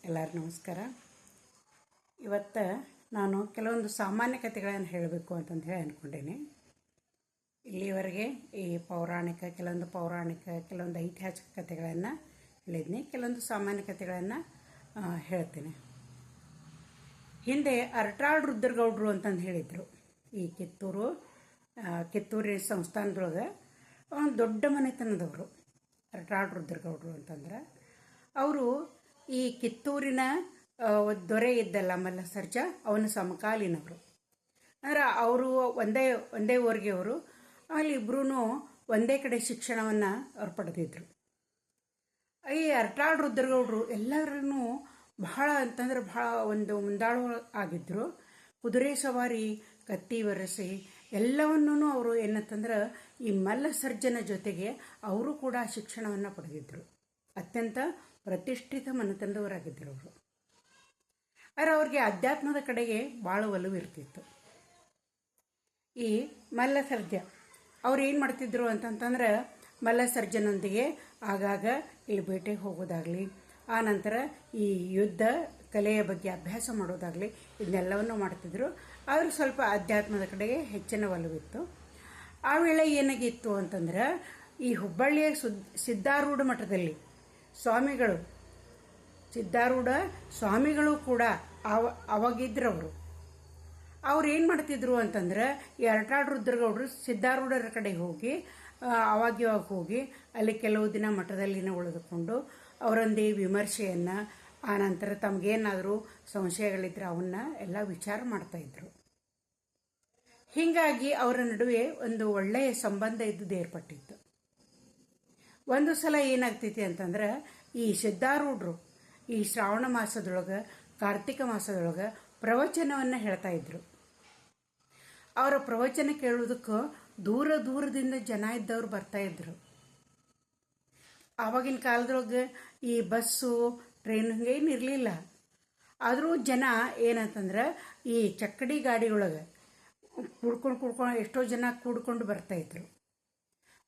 ಎಲ್ಲರಿಗೂ ನಮಸ್ಕಾರ. ಇವತ್ತು ನಾನು ಕೆಲವೊಂದು ಸಾಮಾನ್ಯ ಕಥೆಗಳನ್ನು ಹೇಳಬೇಕು ಅಂತಂದು ಹೇಳಿ ಅಂದ್ಕೊಂಡೇನೆ. ಇಲ್ಲಿವರೆಗೆ ಈ ಕೆಲವೊಂದು ಐತಿಹಾಸಿಕ ಕಥೆಗಳನ್ನು ಹೇಳಿದ್ನಿ, ಕೆಲವೊಂದು ಸಾಮಾನ್ಯ ಕಥೆಗಳನ್ನು ಹೇಳ್ತೇನೆ. ಹಿಂದೆ ಅರಟಾಳ್ ರುದ್ರಗೌಡರು ಅಂತಂದು ಹೇಳಿದರು. ಈ ಕಿತ್ತೂರಿನ ಸಂಸ್ಥಾನದೊಳಗೆ ಒಂದು ದೊಡ್ಡ ಮನೆತನದವರು ಅರಟಾಳ್ ರುದ್ರಗೌಡರು ಅಂತಂದ್ರೆ. ಅವರು ಈ ಕಿತ್ತೂರಿನ ದೊರೆ ಇದ್ದಲ್ಲ ಮಲ್ಲಸರ್ಜ, ಅವನ ಸಮಕಾಲೀನವರು. ಅಂದ್ರೆ ಅವರು ಒಂದೇ ಊರಿಗೆ ಅವರು, ಅಲ್ಲಿ ಇಬ್ಬರೂ ಒಂದೇ ಕಡೆ ಶಿಕ್ಷಣವನ್ನು ಅವ್ರು ಪಡೆದಿದ್ರು. ಈ ಅರಟಾಳ್ ರುದ್ರಗೌಡರು ಎಲ್ಲರನ್ನೂ ಬಹಳ ಒಂದು ಮುಂದಾಳು ಆಗಿದ್ದರು. ಕುದುರೆ ಸವಾರಿ, ಕತ್ತಿ ವರಸೆ ಎಲ್ಲವನ್ನೂ ಅವರು ಏನಂತಂದ್ರೆ ಈ ಮಲ್ಲಸರ್ಜನ ಜೊತೆಗೆ ಅವರು ಕೂಡ ಶಿಕ್ಷಣವನ್ನು ಪಡೆದಿದ್ದರು. ಅತ್ಯಂತ ಪ್ರತಿಷ್ಠಿತ ಮನೆತನದವರಾಗಿದ್ದರು ಅವರು. ಆದರೆ ಅವ್ರಿಗೆ ಅಧ್ಯಾತ್ಮದ ಕಡೆಗೆ ಭಾಳ ಒಲವು ಇರ್ತಿತ್ತು. ಈ ಮಲ್ಲಸರ್ಜ ಅವ್ರು ಏನು ಮಾಡ್ತಿದ್ರು ಅಂತಂತಂದ್ರೆ, ಮಲ್ಲಸರ್ಜನೊಂದಿಗೆ ಆಗಾಗ ಇಲ್ಲಿ ಬೇಟೆಗೆ ಹೋಗೋದಾಗಲಿ, ಆ ನಂತರ ಈ ಯುದ್ಧ ಕಲೆಯ ಬಗ್ಗೆ ಅಭ್ಯಾಸ ಮಾಡೋದಾಗಲಿ, ಇದನ್ನೆಲ್ಲವನ್ನು ಮಾಡ್ತಿದ್ರು. ಅವರು ಸ್ವಲ್ಪ ಅಧ್ಯಾತ್ಮದ ಕಡೆಗೆ ಹೆಚ್ಚಿನ ಒಲವಿತ್ತು. ಆ ವೇಳೆ ಏನಾಗಿತ್ತು ಅಂತಂದ್ರೆ, ಈ ಹುಬ್ಬಳ್ಳಿಯ ಸಿದ್ಧಾರೂಢ ಮಠದಲ್ಲಿ ಸಿದ್ಧಾರೂಢ ಸ್ವಾಮಿಗಳು ಕೂಡ ಅವಾಗಿದ್ರವರು. ಅವ್ರು ಏನು ಮಾಡ್ತಿದ್ರು ಅಂತಂದ್ರೆ, ಈ ಅರಟಾಳ್ ರುದ್ರಗೌಡರು ಸಿದ್ಧಾರೂಢರ ಕಡೆ ಹೋಗಿ ಅವಾಗ ಹೋಗಿ ಅಲ್ಲಿ ಕೆಲವು ದಿನ ಮಠದಲ್ಲಿನೇ ಉಳಿದುಕೊಂಡು ಅವರೊಂದೇ ವಿಮರ್ಶೆಯನ್ನು, ಆನಂತರ ತಮಗೇನಾದರೂ ಸಂಶಯಗಳಿದ್ರೆ ಅವನ್ನ ಎಲ್ಲ ವಿಚಾರ ಮಾಡ್ತಾಯಿದ್ರು. ಹೀಗಾಗಿ ಅವರ ನಡುವೆ ಒಂದು ಒಳ್ಳೆಯ ಸಂಬಂಧ ಇದ್ದುದು ಏರ್ಪಟ್ಟಿತ್ತು. ಒಂದು ಸಲ ಏನಾಗ್ತೈತಿ ಅಂತಂದ್ರೆ, ಈ ಸಿದ್ಧಾರೂಢರು ಈ ಶ್ರಾವಣ ಮಾಸದೊಳಗೆ, ಕಾರ್ತಿಕ ಮಾಸದೊಳಗೆ ಪ್ರವಚನವನ್ನು ಹೇಳ್ತಾ ಇದ್ರು. ಅವರ ಪ್ರವಚನ ಕೇಳುವುದಕ್ಕೂ ದೂರದಿಂದ ಜನ ಇದ್ದವ್ರು ಬರ್ತಾ ಇದ್ರು. ಆವಾಗಿನ ಕಾಲದೊಳಗೆ ಈ ಬಸ್ಸು, ಟ್ರೈನ್ ಹಂಗೇನು ಇರಲಿಲ್ಲ. ಆದರೂ ಜನ ಏನಂತಂದ್ರೆ ಈ ಚಕ್ಕಡಿ ಗಾಡಿಯೊಳಗೆ ಕೂಡ್ಕೊಂಡು ಎಷ್ಟೋ ಜನ ಕೂಡ್ಕೊಂಡು ಬರ್ತಾಯಿದ್ರು.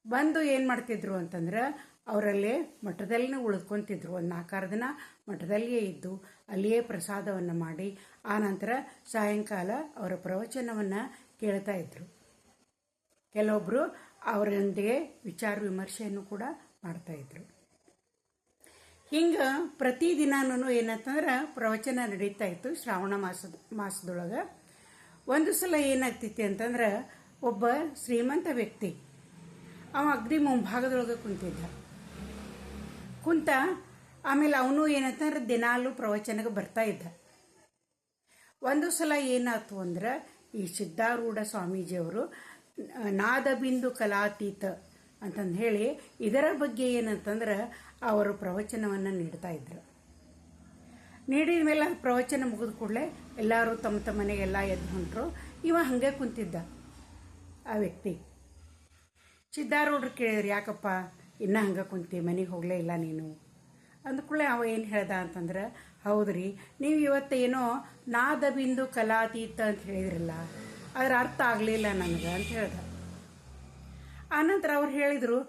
ಬಂದು ಏನು ಮಾಡ್ತಿದ್ರು ಅಂತಂದ್ರೆ, ಅವರಲ್ಲೇ ಮಠದಲ್ಲಿನೇ ಉಳಿದ್ಕೊತಿದ್ರು. ಒಂದು 4 ದಿನ ಮಠದಲ್ಲಿಯೇ ಇದ್ದು ಅಲ್ಲಿಯೇ ಪ್ರಸಾದವನ್ನು ಮಾಡಿ, ಆನಂತರ ಸಾಯಂಕಾಲ ಅವರ ಪ್ರವಚನವನ್ನು ಕೇಳ್ತಾ ಇದ್ರು. ಕೆಲವೊಬ್ಬರು ಅವರೊಂದಿಗೆ ವಿಚಾರ ವಿಮರ್ಶೆಯನ್ನು ಕೂಡ ಮಾಡ್ತಾಯಿದ್ರು. ಹಿಂಗೆ ಪ್ರತಿದಿನನೂ ಏನಂತಂದ್ರೆ ಪ್ರವಚನ ನಡೀತಾ ಇತ್ತು ಶ್ರಾವಣ ಮಾಸದೊಳಗೆ. ಒಂದು ಸಲ ಏನಾಗ್ತೈತಿ ಅಂತಂದ್ರೆ, ಒಬ್ಬ ಶ್ರೀಮಂತ ವ್ಯಕ್ತಿ ಅವ ಅಗ್ದಿ ಮುಂಭಾಗದೊಳಗೆ ಕುಂತ ಆಮೇಲೆ ಅವನು ಏನಂತಂದ್ರೆ ದಿನಾಲು ಪ್ರವಚನಕ್ಕೆ ಬರ್ತಾ ಇದ್ದ. ಒಂದು ಸಲ ಏನಾಯ್ತು ಅಂದ್ರೆ, ಈ ಸಿದ್ಧಾರೂಢ ಸ್ವಾಮೀಜಿಯವರು ನಾದಬಿಂದು ಕಲಾತೀತ ಅಂತಂದು ಹೇಳಿ ಇದರ ಬಗ್ಗೆ ಏನಂತಂದ್ರೆ ಅವರು ಪ್ರವಚನವನ್ನು ನೀಡ್ತಾ ಇದ್ರು. ನೀಡಿದ ಮೇಲೆ ಪ್ರವಚನ ಮುಗಿದ ಕೂಡಲೇ ಎಲ್ಲರೂ ತಮ್ಮ ಮನೆಗೆಲ್ಲ ಎದ್ದು ಹೊಂಟರು. ಇವ ಹಂಗೆ ಕುಂತಿದ್ದ. ಆ ವ್ಯಕ್ತಿ ಸಿದ್ಧಾರೂಢರು ಕೇಳಿದ್ರು, ಯಾಕಪ್ಪ ಇನ್ನೂ ಹಂಗೆ ಕುಂತಿ, ಮನೆಗೆ ಹೋಗಲೇ ಇಲ್ಲ ನೀನು ಅಂದ್ಕೂಡಲೇ ಅವ ಏನು ಹೇಳ್ದ ಅಂತಂದ್ರೆ, ಹೌದ್ರಿ, ನೀವು ಇವತ್ತೇನೋ ನಾದಬಿಂದು ಕಲಾತೀತ ಅಂತ ಹೇಳಿದ್ರಲ್ಲ, ಅದರ ಅರ್ಥ ಆಗಲಿಲ್ಲ ನನಗೆ ಅಂತ ಹೇಳ್ದ. ಆನಂತರ ಅವ್ರು ಹೇಳಿದರು,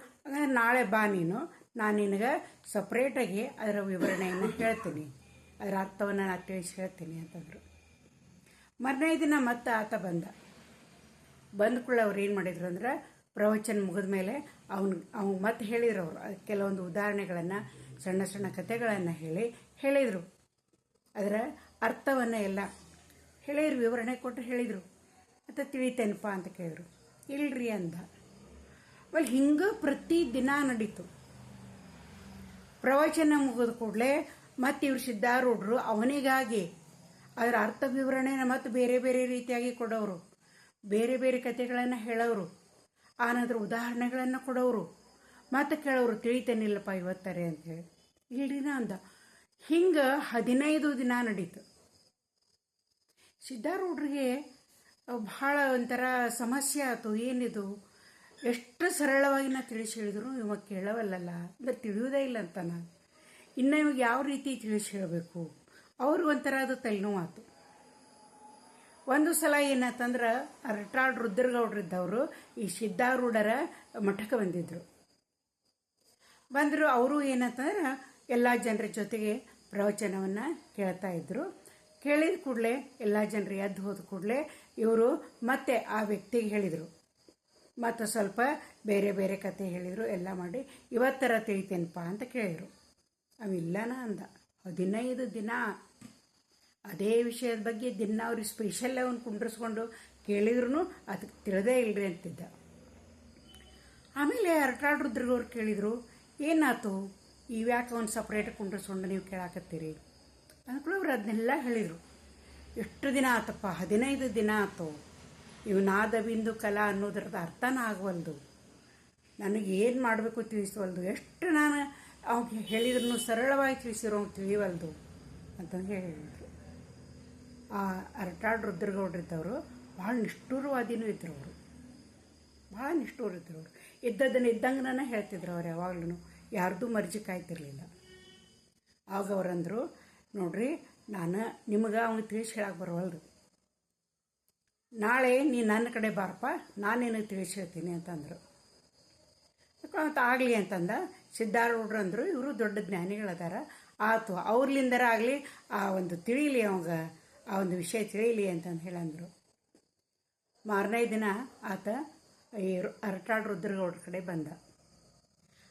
ನಾಳೆ ಬಾ ನೀನು, ನಾನು ನಿನಗೆ ಸಪ್ರೇಟಾಗಿ ಅದರ ವಿವರಣೆಯನ್ನು ಹೇಳ್ತೀನಿ, ಅದರ ಅರ್ಥವನ್ನು ನಾನು ತಿಳಿಸಿ ಹೇಳ್ತೀನಿ ಅಂತಂದರು. ಮರನೇ ದಿನ ಮತ್ತೆ ಆತ ಬಂದ ಕೂಡ ಅವ್ರು ಏನು ಮಾಡಿದ್ರು ಅಂದ್ರೆ, ಪ್ರವಚನ ಮುಗಿದ ಮೇಲೆ ಅವ್ನು ಮತ್ತೆ ಹೇಳಿದ್ರು. ಅವರು ಕೆಲವೊಂದು ಉದಾಹರಣೆಗಳನ್ನು, ಸಣ್ಣ ಕಥೆಗಳನ್ನು ಹೇಳಿದರು. ಅದರ ಅರ್ಥವನ್ನು ಎಲ್ಲ ಹೇಳಿದ್ರು, ವಿವರಣೆ ಕೊಟ್ಟು ಹೇಳಿದರು. ಮತ್ತು ತಿಳಿತೇನಪ್ಪ ಅಂತ ಕೇಳಿದ್ರು. ಇಲ್ರಿ ಅಂದ. ಆಮೇಲೆ ಹಿಂಗೆ ಪ್ರತಿದಿನ ನಡೀತು. ಪ್ರವಚನ ಮುಗಿದ ಕೂಡಲೇ ಮತ್ತು ಇವ್ರು ಸಿದ್ಧಾರೂಢರು ಅವನಿಗಾಗಿ ಅದರ ಅರ್ಥ ವಿವರಣೆನ ಮತ್ತು ಬೇರೆ ಬೇರೆ ರೀತಿಯಾಗಿ ಕೊಡೋರು, ಬೇರೆ ಬೇರೆ ಕಥೆಗಳನ್ನು ಹೇಳೋರು, ಆನಂತರ ಉದಾಹರಣೆಗಳನ್ನು ಕೊಡೋರು, ಮತ್ತೆ ಕೇಳೋರು, ತಿಳಿತೇನಿಲ್ಲಪ್ಪ ಇವತ್ತಾರೆ ಅಂತೇಳಿ. ಇಲ್ರಿನ ಅಂದ. ಹಿಂಗೆ 15 ದಿನ ನಡೀತು. ಸಿದ್ಧಾರೂಢರಿಗೆ ಬಹಳ ಒಂಥರ ಸಮಸ್ಯೆ ಆಯ್ತು. ಏನಿದು, ಎಷ್ಟು ಸರಳವಾಗಿ ನಾ ತಿಳಿಸಿ ಹೇಳಿದ್ರು ಇವಾಗ ಕೇಳವಲ್ಲಲ್ಲ, ಅಂದ್ರೆ ತಿಳಿಯೋದೇ ಇಲ್ಲ ಅಂತ. ನಾನು ಇನ್ನು ಇವಾಗ ಯಾವ ರೀತಿ ತಿಳಿಸಿ ಹೇಳಬೇಕು, ಅವ್ರಿಗೊಂಥರ ಅದು ತಲೆನೋವಾಯ್ತು. ಒಂದು ಸಲ ಏನಾಯ್ತಂದ್ರೆ, ಅರಟಾಳ್ ರುದ್ರಗೌಡರಿದ್ದವರು ಈ ಸಿದ್ಧಾರೂಢರ ಮಠಕ್ಕೆ ಬಂದರು. ಅವರು ಏನಂತಂದ್ರೆ ಎಲ್ಲ ಜನರ ಜೊತೆಗೆ ಪ್ರವಚನವನ್ನು ಕೇಳ್ತಾ ಇದ್ರು. ಕೇಳಿದ ಕೂಡಲೇ ಎಲ್ಲ ಜನರು ಎದ್ದು ಹೋದ ಕೂಡಲೇ ಇವರು ಮತ್ತೆ ಆ ವ್ಯಕ್ತಿಗೆ ಹೇಳಿದರು. ಮತ್ತು ಸ್ವಲ್ಪ ಬೇರೆ ಬೇರೆ ಕತೆ ಹೇಳಿದರು. ಎಲ್ಲ ಮಾಡಿ ಇವತ್ತರ ತಿಳಿತೇನಪ್ಪ ಅಂತ ಕೇಳಿದರು. ಅವಿಲ್ಲನ ಅಂದ. 15 ದಿನ ಅದೇ ವಿಷಯದ ಬಗ್ಗೆ ದಿನ ಅವ್ರಿಗೆ ಸ್ಪೆಷಲ್ ಅವನು ಕುಂಡ್ರಿಸ್ಕೊಂಡು ಕೇಳಿದ್ರು ಅದಕ್ಕೆ ತಿಳಿದೇ ಇಲ್ಲರಿ ಅಂತಿದ್ದ. ಆಮೇಲೆ ಅರಟಾಳ್ ರುದ್ರಗವ್ರು ಕೇಳಿದರು, ಏನಾಯ್ತು ಇವ್ಯಾಕೆ ಒಂದು ಸಪ್ರೇಟ್ ಕುಂಡ್ರಿಸ್ಕೊಂಡು ನೀವು ಕೇಳಾಕತ್ತೀರಿ ಅಂದ್ಕೊಳ್ಳಿ. ಅವ್ರು ಅದನ್ನೆಲ್ಲ ಹೇಳಿದರು. ಎಷ್ಟು ದಿನ ಆತಪ್ಪ, 15 ದಿನ ಆಯ್ತು. ಇವು ನಾದ ಬಿಂದು ಕಲಾ ಅನ್ನೋದ್ರದ್ದು ಅರ್ಥನ ಆಗವಲ್ದು, ನನಗೆ ಏನು ಮಾಡಬೇಕು ತಿಳಿಸವಲ್ದು, ಎಷ್ಟು ನಾನು ಅವ್ಗೆ ಹೇಳಿದ್ರು ಸರಳವಾಗಿ ತಿಳಿಸಿರೋ ತಿಳಿವಲ್ದು ಅಂತಂದು ಹೇಳಿದರು. ಆ ಅರಟಾಳ್ ರುದ್ರಗೌಡ್ರಿದ್ದವರು ಭಾಳ ನಿಷ್ಠುರವಾದಿನೂ ಇದ್ದರು. ಅವರು ಭಾಳ ನಿಷ್ಠೂರ ಇದ್ದರು. ಅವರು ಇದ್ದದನ್ನು ಇದ್ದಂಗೆ ಹೇಳ್ತಿದ್ರು. ಅವ್ರು ಯಾವಾಗ್ಲೂ ಯಾರ್ದು ಮರ್ಜಿ ಕಾಯ್ತಿರ್ಲಿಲ್ಲ. ಆಗ ಅವರಂದರು, ನೋಡ್ರಿ ನಾನು ನಿಮಗೆ ಅವ್ನಿಗೆ ತಿಳಿಸಿ ಹೇಳಕ್ಕೆ ಬರೋವಲ್ದು, ನಾಳೆ ನೀ ನನ್ನ ಕಡೆ ಬಾರಪ್ಪ, ನಾನು ನಿನಗೆ ತಿಳಿಸಿ ಹೇಳ್ತೀನಿ ಅಂತಂದರು. ಅಂತ ಆಗಲಿ ಅಂತಂದ. ಸಿದ್ಧಾರೂಢರು ಅಂದರು, ಇವರು ದೊಡ್ಡ ಜ್ಞಾನಿಗಳದಾರ, ಆತು ಅವ್ರಲಿಂದರ ಆಗಲಿ ಆ ಒಂದು ತಿಳಿಯಲಿ ಅವಾಗ, ಆ ಒಂದು ವಿಷಯ ತಿಳಿಯಲಿ ಅಂತಂದು ಹೇಳಂದರು. ಮಾರನೇ ದಿನ ಆತ ಈ ಅರಟಾಳ್ ರುದ್ರಗೌಡ್ರ ಕಡೆ ಬಂದ.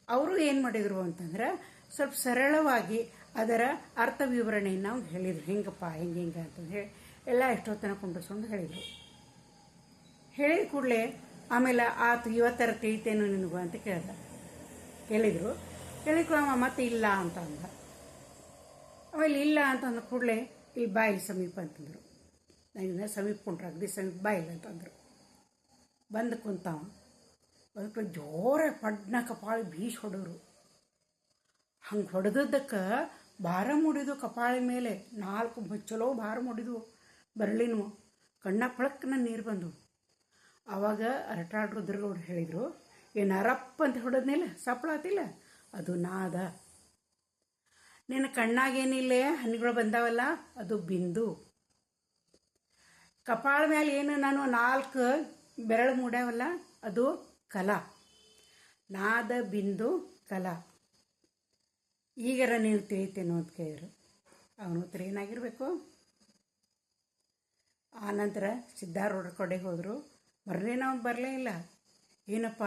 ಅವರು ಏನು ಮಾಡಿದರು ಅಂತಂದ್ರೆ ಸ್ವಲ್ಪ ಸರಳವಾಗಿ ಅದರ ಅರ್ಥ ವಿವರಣೆಯನ್ನು ಅವ್ರು ಹೇಳಿದರು. ಹಿಂಗಪ್ಪ ಹಿಂಗೆ ಅಂತಂದು ಹೇಳಿ ಎಲ್ಲ ಎಷ್ಟೊತ್ತನ ಕುಂಡಿಸ್ಕೊಂಡು ಹೇಳಿದರು. ಹೇಳಿದ ಕೂಡಲೇ ಆಮೇಲೆ ಆತು ಇವತ್ತರ ತಿಳಿತೇನು ನಿನಗೂ ಅಂತ ಕೇಳಿದರು. ಹೇಳಿದ್ರು ಅವ ಮತ್ತೆ ಇಲ್ಲ ಅಂತ ಅಂದ. ಆಮೇಲೆ ಇಲ್ಲ ಅಂತಂದ ಕೂಡಲೇ ಇಲ್ಲಿ ಬಾಯಿ ಸಮೀಪ ಅಂತಂದರು. ನನಗೆ ಸಮೀಪ ಕುಂಟ್ರೆ ಅಗದಿ ಸಮೀಪ ಬಾಯಿಲ್ಲ ಅಂತಂದರು. ಬಂದು ಕುಂತಾವ. ಅದಕ್ಕೆ ಜೋರ ಪಡ್ನ ಕಪಾಳಿ ಬೀಸಿ ಹೊಡೋರು. ಹಂಗೆ ಹೊಡೆದದ್ದಕ್ಕೆ ಭಾರ ಮುಡಿದು ಕಪಾಳಿ ಮೇಲೆ 4 ಚಲೋ ಭಾರ ಮುಡಿದು ಬರಲಿನವು ಕಣ್ಣ ಪಳಕ್ಕನ ನೀರು ಬಂದವು. ಆವಾಗ ಅರಟಾಳ್ ರುದ್ರಗೌಡ್ರು ಹೇಳಿದರು, ಏನು ಅರಪ್ಪ ಅಂತ ಹೊಡೆದ್ನಿಲ್ಲ, ಸಪ್ಪಳಾತಿಲ್ಲ, ಅದು ನಾದ. ನಿನ್ನ ಕಣ್ಣಾಗೇನಿಲ್ಲ ಹನಿಗಳು ಬಂದಾವಲ್ಲ, ಅದು ಬಿಂದು. ಕಪಾಳ ಮೇಲೆ ಏನು ನಾನು 4 ಬೆರಳು ಮೂಡ್ಯಾವಲ್ಲ, ಅದು ಕಲಾ. ನಾದ ಬಿಂದು ಕಲಾ. ಈಗರ ನೀವು ತಿಳಿತೇನೋ ಅಂತ ಕೇಳಿದ್ರು. ಅವನು ಉತ್ತರ ಏನಾಗಿರಬೇಕು. ಆನಂತರ ಸಿದ್ಧಾರೂಢರ ಕಡೆಗೆ ಹೋದರು. ನಾವು ಬರಲೇ ಇಲ್ಲ. ಏನಪ್ಪ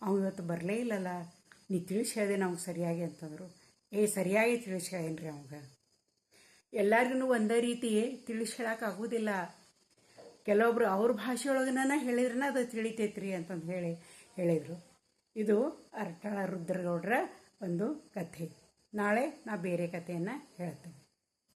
ಅವ್ನು ಇವತ್ತು ಬರಲೇ ಇಲ್ಲಲ್ಲ, ನೀ ತಿಳಿಸಿ ಹೇಳಿದೆ ನಮ್ಗೆ ಸರಿಯಾಗಿ ಅಂತಂದರು. ಸರಿಯಾಗಿ ತಿಳಿಸಿ ಹೇಳೇನ್ರಿ ಅವಾಗ. ಎಲ್ಲರಿಗೂ ಒಂದೇ ರೀತಿ ತಿಳಿಸಿ ಹೇಳೋಕ್ಕಾಗೋದಿಲ್ಲ. ಕೆಲವೊಬ್ರು ಅವ್ರ ಭಾಷೆಯೊಳಗನ ಹೇಳಿದ್ರನ ಅದು ತಿಳಿತೈತ್ರಿ ಅಂತಂದು ಹೇಳಿದರು. ಇದು ಅರಟಾಳ ರುದ್ರಗೌಡರ ಒಂದು ಕಥೆ. ನಾಳೆ ನಾ ಬೇರೆ ಕಥೆಯನ್ನು ಹೇಳ್ತೇನೆ.